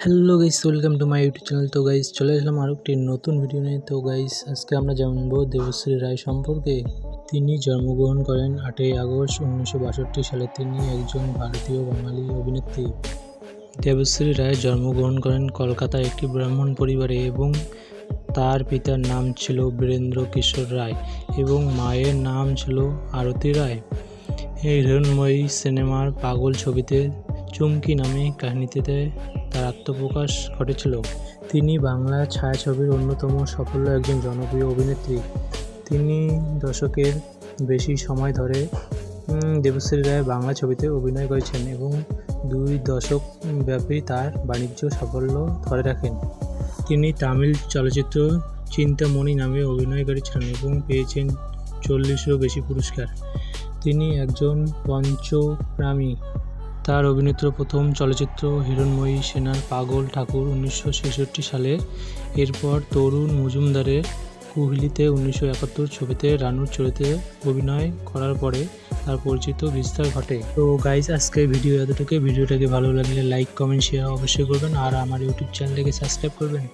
Hello guys, welcome to my YouTube channel. তো guys চলে আসলাম আরও একটি নতুন ভিডিও নিয়ে। তো গাইস আজকে আমরা জানবো দেবশ্রী রায় সম্পর্কে। তিনি জন্মগ্রহণ করেন 8ই আগস্ট 1962 সালে। তিনি একজন ভারতীয় বাঙালি অভিনেত্রী। দেবশ্রী রায় জন্মগ্রহণ করেন কলকাতার একটি ব্রাহ্মণ পরিবারে এবং তার পিতার নাম ছিল বীরেন্দ্র কিশোর রায় এবং মায়ের নাম ছিল আরতি রায়। এই হিরণ্ময়ী সিনেমার পাগল ছবিতে চুমকি নামে কাহিনীতে তার আত্মপ্রকাশ ঘটেছিল। তিনি বাংলা ছায়াছবির অন্যতম সফল একজন জনপ্রিয় অভিনেত্রী। তিনি দশকের বেশি সময় ধরে দেবশ্রী রায় বাংলা ছবিতে অভিনয় করেছেন এবং 2 দশক ব্যাপী তার বাণিজ্য সাফল্য ধরে রাখেন। তিনি তামিল চলচ্চিত্র চিন্তামণি নামে অভিনয় করেছিলেন এবং পেয়েছেন 40-এরও বেশি পুরস্কার। তিনি একজন পঞ্চপ্রামী। তার অভিনীত প্রথম চলচ্চিত্র হিরণ্ময়ী সেনার পাগল ঠাকুর 1966 সালে। এরপর তরুণ মজুমদারের কুহেলিতে 1971 ছবিতে রানুর চরিত্রে অভিনয় করার পরে তার পরিচিত বিস্তার ঘটে। তো গাইজ আজকের ভিডিও এতটুকু। ভিডিওটাকে ভালো লাগলে লাইক, কমেন্ট, শেয়ার অবশ্যই করবেন আর আমার ইউটিউব চ্যানেলটাকে সাবস্ক্রাইব করবেন।